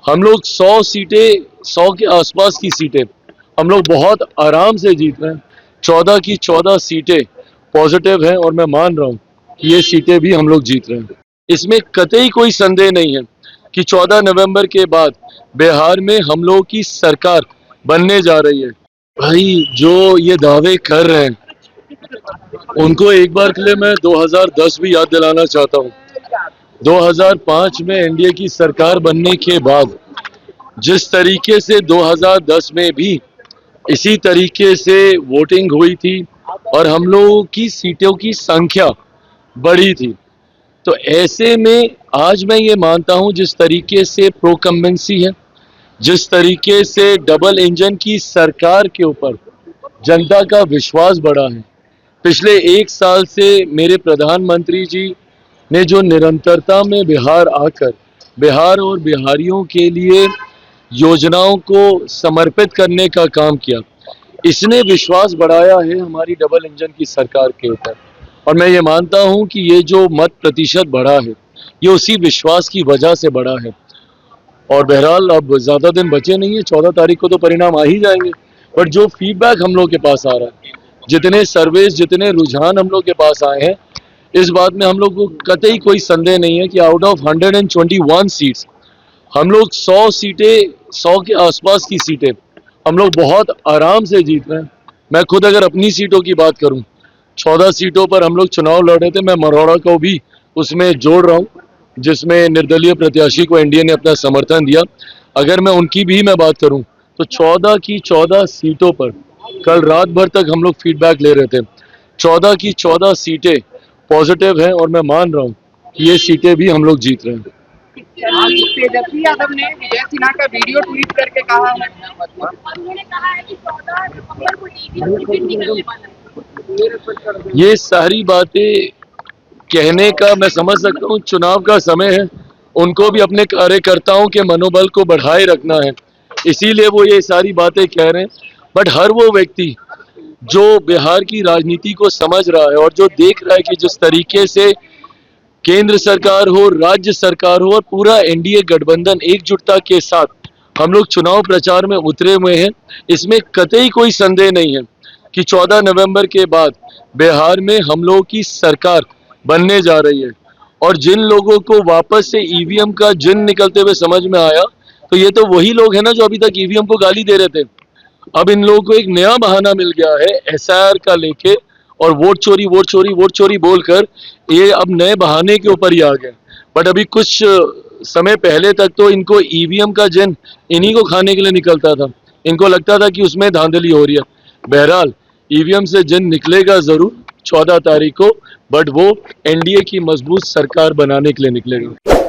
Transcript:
हम लोग 100 के आसपास की सीटें हम लोग बहुत आराम से जीत रहे हैं। 14 की 14 सीटें पॉजिटिव हैं और मैं मान रहा हूं कि ये सीटें भी हम लोग जीत रहे हैं। इसमें कतई कोई संदेह नहीं है कि 14 नवंबर के बाद बिहार में हम लोगों की सरकार बनने जा रही है। भाई जो ये दावे कर रहे हैं उनको एक बार के लिए मैं 2010 भी याद दिलाना चाहता हूँ। 2005 में एनडीए की सरकार बनने के बाद जिस तरीके से 2010 में भी इसी तरीके से वोटिंग हुई थी और हम लोगों की सीटों की संख्या बढ़ी थी, तो ऐसे में आज मैं ये मानता हूं जिस तरीके से प्रोकम्बेंसी है, जिस तरीके से डबल इंजन की सरकार के ऊपर जनता का विश्वास बढ़ा है। पिछले 1 साल से मेरे प्रधानमंत्री जी ने जो निरंतरता में बिहार आकर बिहार और बिहारियों के लिए योजनाओं को समर्पित करने का काम किया, इसने विश्वास बढ़ाया है हमारी डबल इंजन की सरकार के ऊपर। और मैं ये मानता हूं कि ये जो मत प्रतिशत बढ़ा है ये उसी विश्वास की वजह से बढ़ा है। और बहरहाल अब ज़्यादा दिन बचे नहीं है, 14 तारीख को तो परिणाम आ ही जाएंगे। बट जो फीडबैक हम लोग के पास आ रहा है, जितने सर्वेस, जितने रुझान हम लोग के पास आए हैं, इस बात में हम लोग को कतई कोई संदेह नहीं है कि आउट ऑफ 121 सीट्स हम लोग 100 के आसपास की सीटें हम लोग बहुत आराम से जीत रहे हैं। मैं खुद अगर अपनी सीटों की बात करूं, 14 सीटों पर हम लोग चुनाव लड़ रहे थे, मैं मरौड़ा को भी उसमें जोड़ रहा हूं जिसमें निर्दलीय प्रत्याशी को एनडीए ने अपना समर्थन दिया। अगर मैं उनकी भी मैं बात करूं तो 14 की 14 सीटों पर कल रात भर तक हम लोग फीडबैक ले रहे थे। 14 की 14 सीटें पॉजिटिव हैं और मैं मान रहा हूं कि ये सीटें भी हम लोग जीत रहे हैं। आज तेजस्वी यादव ने विजय सिन्हा का वीडियो ट्वीट करके कहा है, उन्होंने कहा है कि 14 नवंबर को ईवीएम की पिन निकलने वाला है। ये सारी बातें कहने का मैं समझ सकता हूँ, चुनाव का समय है, उनको भी अपने कार्यकर्ताओं के मनोबल को बढ़ाए रखना है, इसीलिए वो ये सारी बातें कह रहे हैं। बट हर वो व्यक्ति जो बिहार की राजनीति को समझ रहा है और जो देख रहा है कि जिस तरीके से केंद्र सरकार हो, राज्य सरकार हो और पूरा एनडीए गठबंधन एकजुटता के साथ हम लोग चुनाव प्रचार में उतरे हुए हैं, इसमें कतई कोई संदेह नहीं है कि 14 नवंबर के बाद बिहार में हम लोगों की सरकार बनने जा रही है। और जिन लोगों को वापस से ईवीएम का जिन निकलते हुए समझ में आया, तो ये तो वही लोग हैं ना जो अभी तक ईवीएम को गाली दे रहे थे। अब इन लोगों को एक नया बहाना मिल गया है एसआईआर का लेके, और वोट चोरी वोट चोरी वोट चोरी बोलकर ये अब नए बहाने के ऊपर ही आ गए। बट अभी कुछ समय पहले तक तो इनको ईवीएम का जिन इन्हीं को खाने के लिए निकलता था, इनको लगता था कि उसमें धांधली हो रही है। बहरहाल ईवीएम से जिन निकलेगा जरूर 14 तारीख को, बट वो एनडीए की मजबूत सरकार बनाने के लिए निकलेगा।